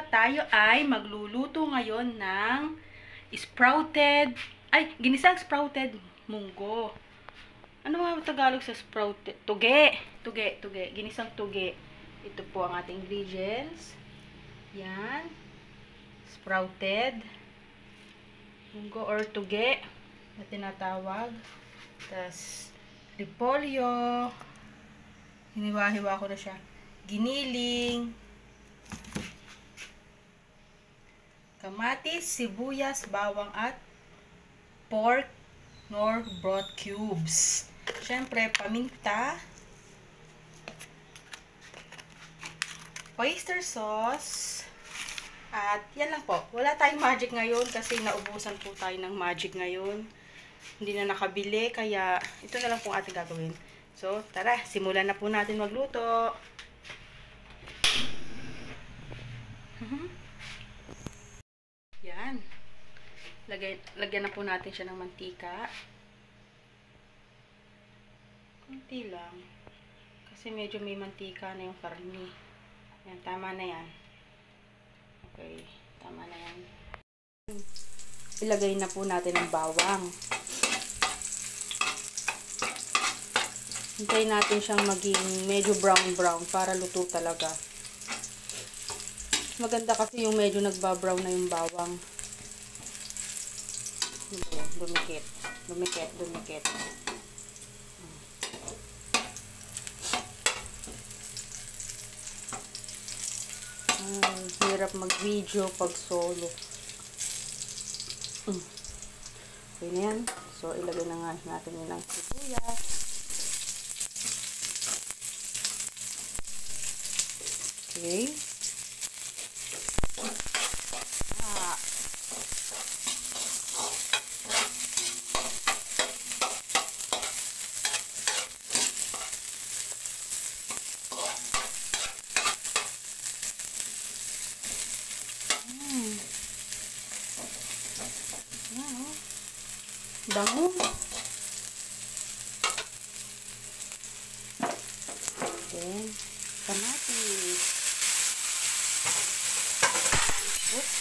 tayo ay magluluto ngayon ng ginisang sprouted munggo. Ano nga Tagalog sa sprouted? Tuge. Ginisang tuge. Ito po ang ating ingredients. Yan. Sprouted munggo or tuge na tinatawag. Tas repolyo. Hiniwa-hiwa ko na siya. Giniling. Kamatis, sibuyas, bawang at pork nor broth cubes. Siyempre, paminta. Oyster sauce. At yan lang po. Wala tayong magic ngayon kasi naubusan po tayo ng magic ngayon. Hindi na nakabili kaya ito na lang po ating gagawin. So, tara, simulan na po natin magluto. Yan. Lagyan na po natin siya ng mantika. Kunti lang. Kasi medyo may mantika na yung karne. Yan, tama na yan. Okay, tama na yan. Ilagay na po natin ang bawang. Hintayin natin siyang maging medyo brown para luto talaga. Maganda kasi yung medyo nagbabrown na yung bawang. Dumikit. Hirap mag-video pag solo. Okay na yan. So, ilagay na nga natin yun ng sibuyas. Okay. Bango. Okay. Kamatis. Oops.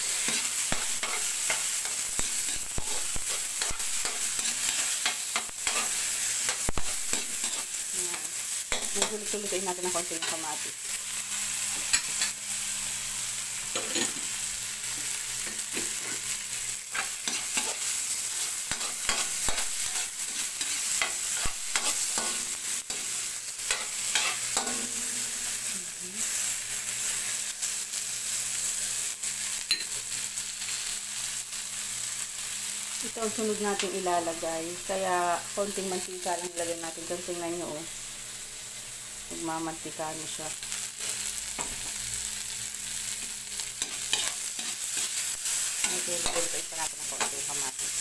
Ayan. Nagsulit-sulitin natin ng konti yung kamatis. Ito ang sunod natin ilalagay. Kaya, konting mantika lang ilagay natin. Kung tingnan nyo, oh. Magmamantika nyo siya. Nagulog-ulog pa natin ang konting kamatis.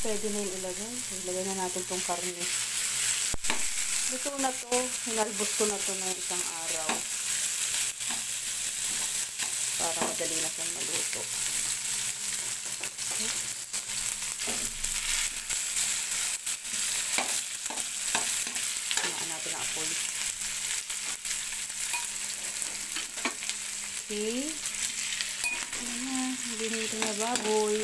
Pwede na yung ilagay. Ilagay na natin itong karne. Luto na to. Hinalbos ko na to ng isang araw. Para madali na siyang maluto. Hinaan natin ang apoy. Okay. Ayan. Ginito na baboy.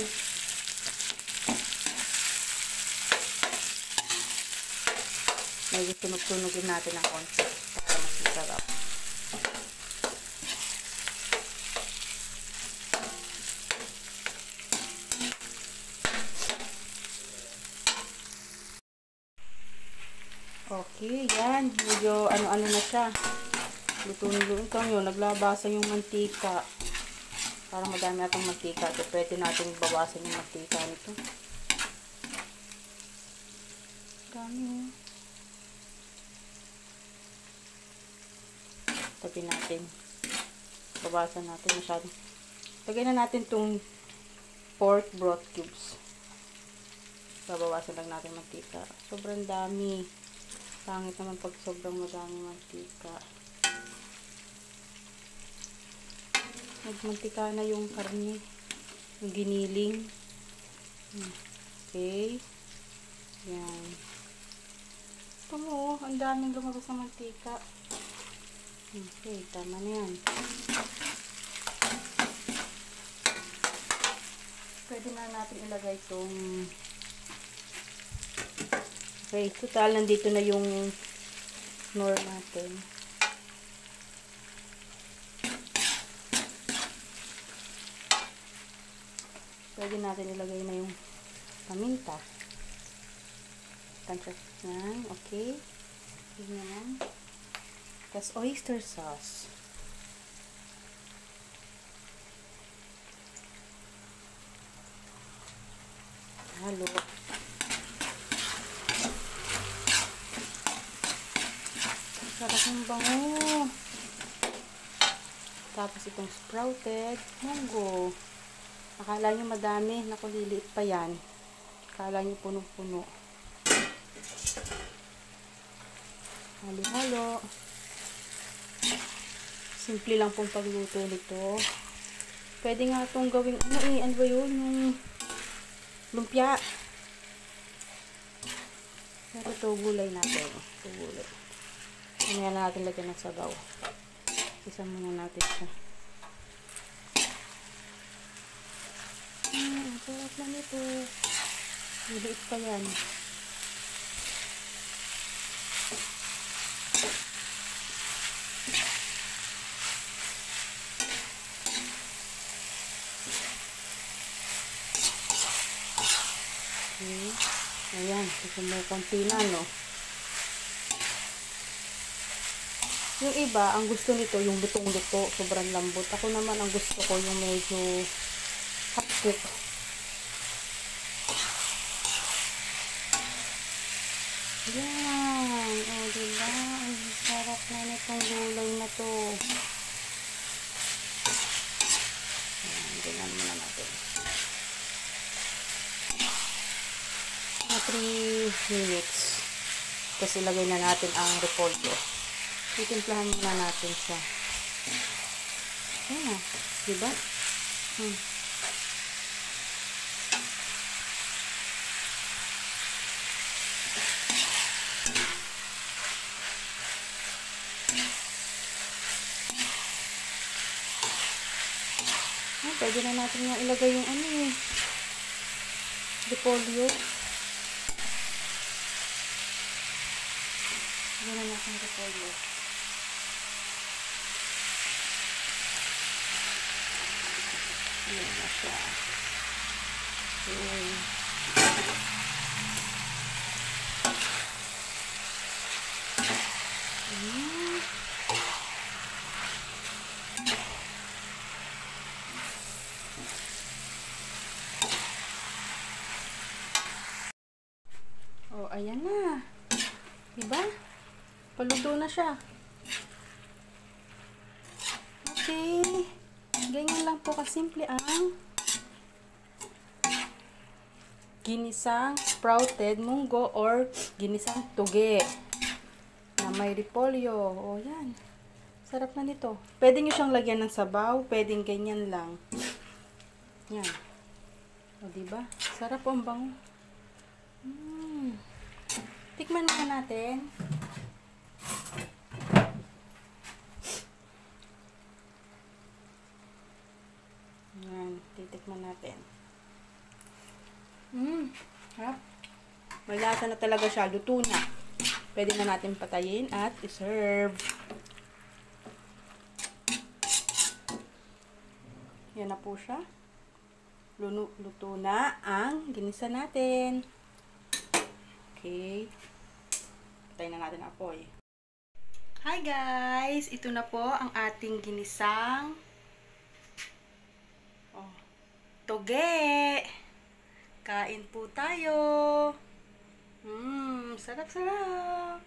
Medyo tunog-tunogin natin ang konti para mas masarap. Okay, yan. Medyo ano-ano na siya. Luto-luto yun. Naglabasan yung mantika. Parang madami natang mantika. So, pwede natin bawasan yung mantika nito. Dami. Tabi natin. Bawasan natin masyado. Lagyan na natin itong pork broth cubes. Babawasan lang natin mantika. Sobrang dami. Pangit naman pag sobrang madami mantika. Nagmantika na yung karne. Yung giniling. Okay. Yan. Ito mo, ang daming lumabas na mantika. Okay, tama na yan. Pwede na natin ilagay itong... Okay, total, nandito na yung nor natin. Pwede natin ilagay na yung paminta. Tansya yan. Okay. Ganyan. Tapos oyster sauce. Halo. Sarap ng bango. Tapos itong sprouted munggo. Akala nyo madami. Naku, liliit pa yan. Akala nyo punong-puno. Halo-halo. Simple lang pong pagluto nito. Pwede nga itong gawing, ano ba yun? Yung lumpia. Pero ito, gulay natin. Ito, gulay. Ano natin lagyan ng sabaw. Isa muna natin siya. Ang sarap lang ito. Maliit pa yan. Okay. Ayan, kumukunti na, no? Yung iba, ang gusto nito, yung lutong-luto, sobrang lambot. Ako naman, ang gusto ko, yung medyo hapkok. Ayan. O, diba? Ang sarap na nitong gulay na to. Ayan, ganyan muna natin. 3 minutes. Tapos ilagay na natin ang repolyo. Titimplahan muna natin siya. Ayan na. Diba? Pwede na natin nga ilagay yung repolyo. Ilagay na natin repolyo. Ayan na siya. Okay. Oh, ayan na. Diba? Paluto na siya. Okay. Ganyan lang po kasimple ang ginisang sprouted munggo or ginisang tuge na may repolyo. O, yan. Sarap na nito. Pwede nyo siyang lagyan ng sabaw. Pwedeng ganyan lang. Yan. O, diba? Sarap ang bango. Tikman na natin. Yan. Titikman natin. Harap. Malasa na talaga siya. Luto na. Pwede na natin patayin at i-serve. Yan na po siya. Luto na ang ginisa natin. Okay. Patayin na natin ang apoy. Hi guys! Ito na po ang ating ginisang toge. Kain po tayo. Sarap-sarap.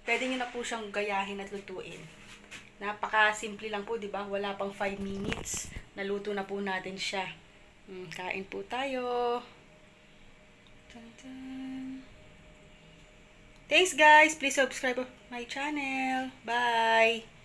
Pwede nyo na po siyang gayahin at lutuin. Napaka-simple lang po, di ba? Wala pang 5 minutes. Naluto na po natin siya. Kain po tayo. Thanks guys! Please subscribe my channel. Bye!